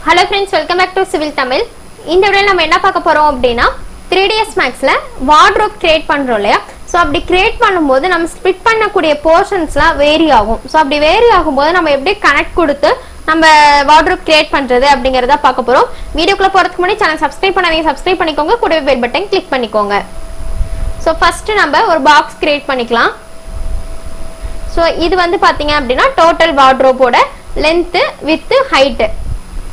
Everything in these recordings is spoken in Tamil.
Hello friends, welcome back to Civil Tamil. இந்த வீடியோல நம்ம என்ன பார்க்க போறோம் அப்படினா 3dsmaxல wardrobe create பண்றோம் இல்லையா? சோ அப்படி கிரியேட் பண்ணும்போது நம்ம ஸ்ப்ளிட் பண்ணக்கூடிய போர்ஷன்ஸ்லாம் வேரி ஆகும். சோ அப்படி வேரி ஆகும்போது நம்ம எப்படி கனெக்ட் கொடுத்து நம்ம wardrobe create பண்றது அப்படிங்கறத பார்க்க போறோம். வீடியோக்குள்ள போறதுக்கு முன்னாடி சேனல் சப்ஸ்கிரைப் பண்ணாதீங்க, சப்ஸ்கிரைப் பண்ணிக்கோங்க, கூடவே பெல் பட்டன் கிளிக் பண்ணிக்கோங்க. சோ ஃபர்ஸ்ட் நம்ம ஒரு பாக்ஸ் கிரியேட் பண்ணிக்கலாம். சோ இது வந்து பாத்தீங்க அப்படினா டோட்டல் wardrobeோட length, width, height.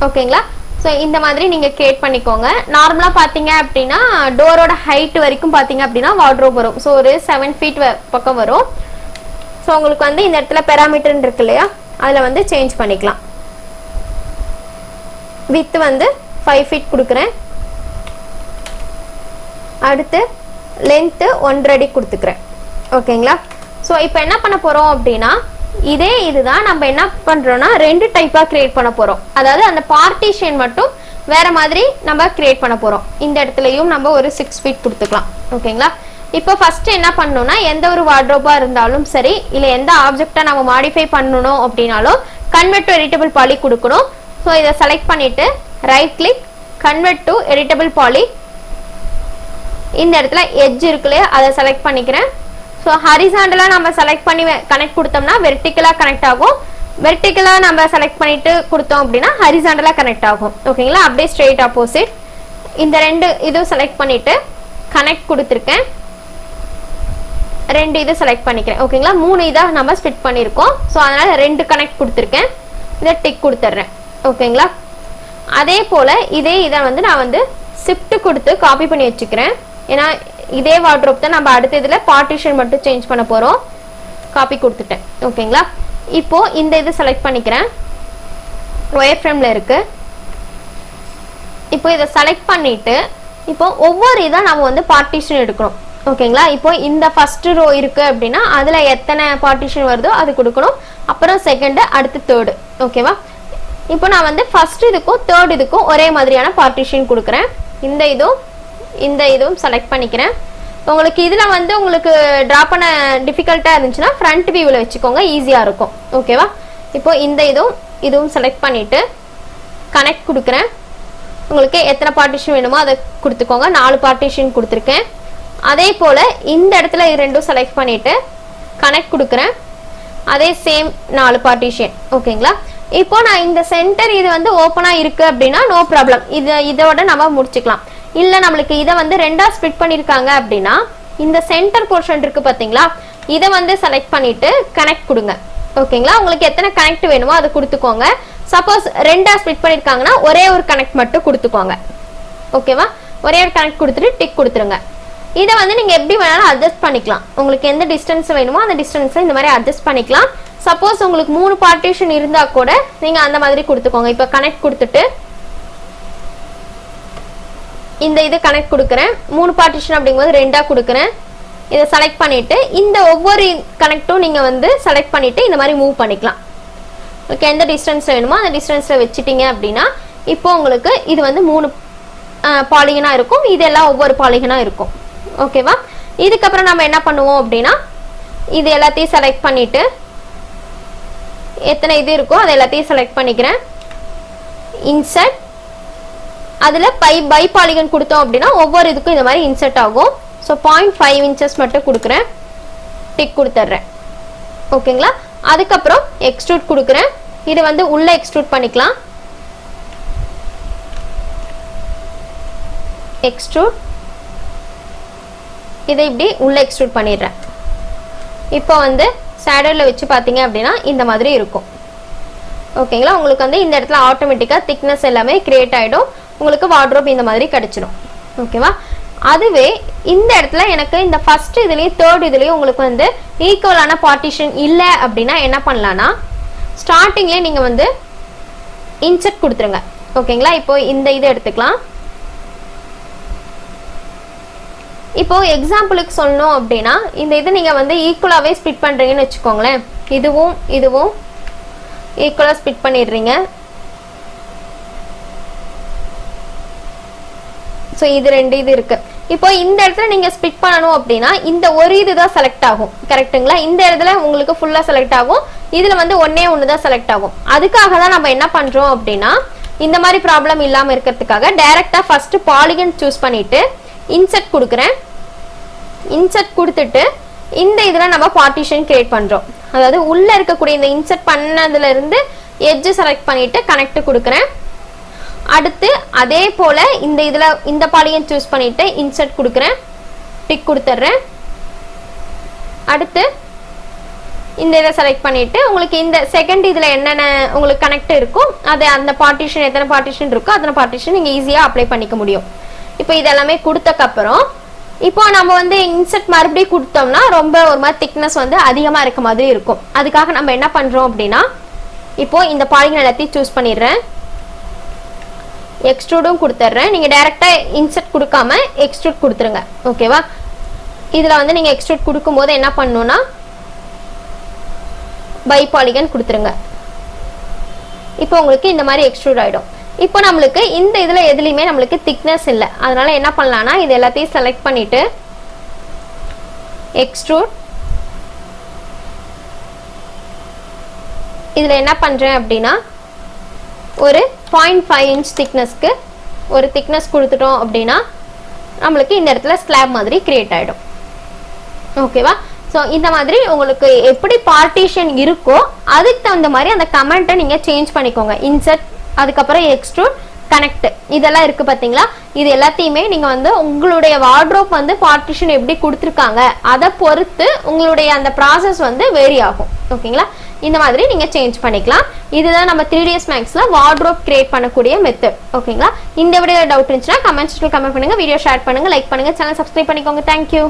ஓகேங்களா? சோ இந்த மாதிரி நீங்க கிரியேட் பண்ணிக்கோங்க. நார்மலா பாத்தீங்க அப்படினா டோரோட ஹைட் வரைக்கும் பாத்தீங்க அப்படினா வார்ட்ரோப் வரும். சோ ஒரு 7 feet பக்கம் வரும். சோ உங்களுக்கு வந்து இந்த இடத்துல பாராமீட்டர் இருக்கு இல்லையா, அதுல வந்து சேஞ்ச் பண்ணிக்கலாம். width வந்து 5 feet கொடுக்கிறேன். அடுத்து length 1.5 அடி கொடுத்துக்கிறேன். ஓகேங்களா? சோ இப்போ என்ன பண்ண போறோம் அப்படினா இதுதான் நம்ம என்ன பண்றோம்னா ரெண்டு டைப்பா கிரியேட் பண்ண போறோம். அதாவது அந்த பார்ட்டிஷன் மட்டும் வேற மாதிரி நம்ம கிரியேட் பண்ண போறோம். இந்த இடத்துலயும் நம்ம ஒரு 6 feet கொடுத்துக்கலாம். ஓகேங்களா? இப்போ ஃபர்ஸ்ட் என்ன பண்ணனும்னா எந்த ஒரு வார்ட்ரோபா இருந்தாலும் சரி, இல்ல எந்த ஆப்ஜெக்ட்டை நம்ம மாடிஃபை பண்ணனும் அப்படினாலும் கன்வெர்ட் டு எடிட்டபிள் பாலி கொடுக்கணும். சோ இத செலக்ட் பண்ணிட்டு right click, convert to editable poly. இந்த இடத்துல எட்ஜ் இருக்குல, அதை செலக்ட் பண்ணிக்கிறேன். சோ ஹரிசாண்டலா நம்ம செலக்ட் பண்ணி கனெக்ட் கொடுத்தோம்னா வெர்டிகலா கனெக்ட் ஆகும். வெர்டிகலா நம்ம செலக்ட் பண்ணிட்டு கொடுத்தோம் அப்படினா ஹரிசாண்டலா கனெக்ட் ஆகும். ஓகேங்களா? அப்படியே ஸ்ட்ரைட் ஆப்போசிட். இந்த ரெண்டு இது செலக்ட் பண்ணிட்டு கனெக்ட் கொடுத்திருக்கேன். ரெண்டு இது செலக்ட் பண்ணிக்கிறேன். ஓகேங்களா? மூணு இதா நம்ம ஸ்ப்ளிட் பண்ணிருக்கோம். சோ அதனால ரெண்டு கனெக்ட் கொடுத்திருக்கேன். இத டிக் கொடுத்துறேன். ஓகேங்களா? அதே போல இத வந்து நான் வந்து ஷிஃப்ட் கொடுத்து காப்பி பண்ணி வச்சுக்கிறேன். ஏனா இதே வார்ட்ரோப் தான் நம்ம அடுத்த இதுல பார்ட்டிஷன் மட்டும் சேஞ்ச் பண்ண போறோம். காப்பி கொடுத்துட்டேன். ஓகேங்களா? இப்போ இந்த இது செலக்ட் பண்ணிக்கிறேன். ஒயர் ஃப்ரேம்ல இருக்கு. இப்போ இத செலக்ட் பண்ணிட்டு இப்போ ஒவ்வொரு இதா நாம வந்து பார்ட்டிஷன் எடுக்கணும். ஓகேங்களா? இப்போ இந்த ஃபர்ஸ்ட் ரோ இருக்கு அப்படினா அதுல எத்தனை பார்ட்டிஷன் வருதோ அது கொடுக்கணும். அப்புறம் செகண்ட், அடுத்து தேர்ட். ஓகேவா? இப்போ நான் வந்து ஃபர்ஸ்ட் இதுக்கும் தேர்ட் இதுக்கும் ஒரே மாதிரியான பார்ட்டிஷன் கொடுக்கிறேன். இந்த இதுவும் செலக்ட் பண்ணிக்கிறேன். உங்களுக்கு இதுல வந்து உங்களுக்கு டிரா பண்ண டிஃபிகல்ட்டா இருந்துச்சுன்னா ஃப்ரண்ட் வியூல வச்சுக்கோங்க, ஈஸியா இருக்கும். ஓகேவா? இப்போ இந்த இதுவும் செலக்ட் பண்ணிட்டு கனெக்ட் கொடுக்கிறேன். உங்களுக்கு எத்தனை பார்ட்டிஷன் வேணுமோ அதை கொடுத்துக்கோங்க. 4 பார்ட்டிஷன் கொடுத்துருக்கேன். அதே போல இந்த இடத்துல இது ரெண்டும் செலக்ட் பண்ணிட்டு கனெக்ட் கொடுக்கிறேன். அதே சேம் 4 பார்ட்டிஷன். ஓகேங்களா? இப்போ நான் இந்த சென்டர் இது வந்து ஓப்பனா இருக்கு அப்படின்னா நோ ப்ராப்ளம், இதோட நம்ம முடிச்சுக்கலாம். இல்ல நம்மளுக்கு இத வந்து ரெண்டா ஸ்ப்ளிட் பண்ணிருக்காங்க அப்படின்னா இந்த சென்டர் போர்ஷன் இருக்கு பாத்தீங்களா, இத வந்து செலக்ட் பண்ணிட்டு கனெக்ட் கொடுங்க. ஓகேங்களா? உங்களுக்கு எத்தனை கனெக்ட் வேணுமோ அதை கொடுத்துக்கோங்க. சப்போஸ் ரெண்டா ஸ்ப்ளிட் பண்ணிருக்காங்கன்னா ஒரே ஒரு கனெக்ட் மட்டும் கொடுத்துக்கோங்க. ஓகேவா? ஒரே ஒரு கனெக்ட் கொடுத்துட்டு டிக் கொடுத்துருங்க. இத வந்து நீங்க எப்படி வேணாலும் அட்ஜஸ்ட் பண்ணிக்கலாம். உங்களுக்கு எந்த டிஸ்டன்ஸ் வேணுமோ அந்த டிஸ்டன்ஸை இந்த மாதிரி அட்ஜஸ்ட் பண்ணிக்கலாம். சப்போஸ் உங்களுக்கு 3 பார்ட்டிஷன் இருந்தா கூட நீங்க அந்த மாதிரி கொடுத்துக்கோங்க. இப்போ கனெக்ட் கொடுத்துட்டு இந்த இது கனெக்ட் கொடுக்கிறேன். 3 பார்ட்டிஷன் அப்படிங்கும்போது ரெண்டா கொடுக்கிறேன். இதை செலக்ட் பண்ணிட்டு இந்த ஒவ்வொரு கனெக்டும் நீங்க வந்து செலக்ட் பண்ணிட்டு இந்த மாதிரி மூவ் பண்ணிக்கலாம். ஓகே, எந்த டிஸ்டன்ஸ் வேணுமோ அந்த டிஸ்டன்ஸ்ல வச்சிட்டீங்க அப்படின்னா இப்போ உங்களுக்கு இது வந்து 3 பாலிகனா இருக்கும். இதெல்லாம் ஒவ்வொரு பாலிகனா இருக்கும். ஓகேவா? இதுக்கப்புறம் நம்ம என்ன பண்ணுவோம் அப்படின்னா இது எல்லாத்தையும் செலக்ட் பண்ணிட்டு எத்தனை இது இருக்கோ அதை எல்லாத்தையும் செலக்ட் பண்ணிக்கிறேன். இன்சர்ட், அதுல பை பாலிகன் கொடுத்தோம் அப்படின்னா ஒவ்வொரு இதுக்கும் இந்த மாதிரி இன்சர்ட் ஆகும். ஸோ 0.5 inches மட்டும் கொடுக்குறேன். டிக் கொடுத்துட்றேன். ஓகேங்களா? அதுக்கப்புறம் எக்ஸ்ட்ரூட் கொடுக்குறேன். இது வந்து உள்ள எக்ஸ்ட்ரூட் பண்ணிக்கலாம். எக்ஸ்ட்ரூட், இதை இப்படி உள்ள எக்ஸ்ட்ரூட் பண்ணிடுறேன். இப்போ வந்து ஷேடோல வச்சு பார்த்தீங்க அப்படின்னா இந்த மாதிரி இருக்கும். ஓகேங்களா? உங்களுக்கு வந்து இந்த இடத்துல ஆட்டோமேட்டிக்கா திக்னஸ் எல்லாமே கிரியேட் ஆயிடும். உங்களுக்கு வார்ட்ரோப் இந்த மாதிரி கிடைச்சிடும். ஓகேவா? அதுவே இந்த இடத்துல எனக்கு இந்த ஃபர்ஸ்ட் இதுலயும் தேர்ட் இதுலயும் உங்களுக்கு வந்து ஈக்குவலான பார்ட்டிஷன் இல்லை அப்படின்னா என்ன பண்ணலாம்னா ஸ்டார்டிங்லேயே நீங்க வந்து இன்சர்ட் கொடுத்துருங்க. ஓகேங்களா? இப்போ இந்த இதை எடுத்துக்கலாம். இப்போ எக்ஸாம்பிளுக்கு சொல்லணும் அப்படின்னா இந்த இது நீங்க வந்து ஈக்குவலாவே ஸ்ப்ளிட் பண்றீங்கன்னு வச்சுக்கோங்களேன். இதுவும் ஈக்குவலா ஸ்ப்ளிட் பண்ணிடுறீங்க. சோ இது ரெண்டு இது இருக்கு. இப்போ இந்த இடத்துல நீங்க ஸ்ப்ளிட் பண்ணனும் அப்படினா இந்த ஒரு இதுதான் செலக்ட் ஆகும். கரெக்ட்டுங்களா? இந்த இடத்துல உங்களுக்கு ஃபுல்லா செலக்ட் ஆகும். இதுல வந்து ஒண்ணே ஒண்ணு தான் செலக்ட் ஆகும். அதுக்காக தான் நம்ம என்ன பண்றோம் அப்படினா இந்த மாதிரி ப்ராப்ளம் இல்லாம இருக்கிறதுக்காக டைரக்டா ஃபர்ஸ்ட் பாலிகன் சூஸ் பண்ணிட்டு இன்சர்ட் கொடுக்குறேன். இன்சர்ட் கொடுத்துட்டு இந்த இதுல நம்ம பார்ட்டிஷன் கிரியேட் பண்றோம். அதாவது உள்ள இருக்கக்கூடிய இந்த இன்சர்ட் பண்ணதுல இருந்து எட்ஜ் செலக்ட் பண்ணிட்டு கனெக்ட் கொடுக்குறேன். அடுத்து அதே போல இந்த இதுல இந்த பாலிகன் சூஸ் பண்ணிட்டு இன்சர்ட் கொடுக்குறேன், டிக் கொடுத்துட்றேன். அடுத்து இந்த இதை செலக்ட் பண்ணிட்டு உங்களுக்கு இந்த செகண்ட் இதுல என்னென்ன உங்களுக்கு கனெக்ட் இருக்கும் அது அந்த பார்ட்டிஷன் எத்தனை பார்ட்டிஷன் இருக்கோ அத்தனை பார்ட்டிஷன் நீங்க ஈஸியா அப்ளை பண்ணிக்க முடியும். இப்போ இதெல்லாமே கொடுத்தக்கு அப்புறம் இப்போ நம்ம வந்து இன்சர்ட் மறுபடியும் கொடுத்தோம்னா ரொம்ப ஒரு மாதிரி திக்னஸ் வந்து அதிகமா இருக்க மாதிரி இருக்கும். அதுக்காக நம்ம என்ன பண்றோம் அப்படின்னா இப்போ இந்த பாலிகன் எல்லாத்தையும் சூஸ் பண்ணிடுறேன், எக்ஸ்ட்ரூடும் கொடுத்துட்றேன். நீங்க டைரக்டா இன்சர்ட் கொடுக்காம எக்ஸ்ட்ரூட் கொடுத்துருங்க. ஓகேவா? இதுல வந்து நீங்க எக்ஸ்ட்ரூட் கொடுக்கும்போது என்ன பண்ணணும்னா பை பாலிகன் கொடுத்துருங்க. இப்போ உங்களுக்கு இந்த மாதிரி எக்ஸ்ட்ரூட் ஆயிடும். இப்போ நம்மளுக்கு இந்த இதுல எதுலயுமே நம்மளுக்கு திக்னஸ் இல்லை. அதனால என்ன பண்ணலாம்னா இது எல்லாத்தையும் செலக்ட் பண்ணிட்டு எக்ஸ்ட்ரூட், இதுல என்ன பண்றேன் அப்படின்னா ஒரு 0.5 இன்ச் திக்னஸ்க்கு ஒரு திக்னஸ் கொடுத்துட்டோம் அப்படின்னா நம்மளுக்கு இந்த இடத்துல ஸ்லாப் மாதிரி கிரியேட் ஆயிடும். ஓகேவா? ஸோ இந்த மாதிரி உங்களுக்கு எப்படி பார்ட்டிஷன் இருக்கோ அதுக்கு தகுந்த மாதிரி அந்த கமெண்ட்டை நீங்க சேஞ்ச் பண்ணிக்கோங்க. இன்சர்ட், அதுக்கப்புறம் எக்ஸ்ட்ரூட், கனெக்ட் இதெல்லாம் இருக்கு பாத்தீங்களா? இது எல்லாத்தையுமே நீங்க வந்து உங்களுடைய வார்ட்ரோப் வந்து பார்ட்டிஷன் எப்படி கொடுத்துருக்காங்க அதை பொறுத்து உங்களுடைய அந்த ப்ராசஸ் வந்து வேரி ஆகும். ஓகேங்களா? இந்த மாதிரி நீங்க சேஞ்ச் பண்ணிக்கலாம். இதுதான் நம்ம 3ds Maxல வார்ட்ரோப் கிரியேட் பண்ணக்கூடிய மெத்தட். ஓகேங்களா? இந்த வீடியோ டவுட் இருந்துச்சுன்னா கமெண்ட் பண்ணுங்க, வீடியோ ஷேர் பண்ணுங்க, லைக் பண்ணுங்க, சேனல் சப்ஸ்கிரைப் பண்ணிக்கோங்க. தேங்க்யூ.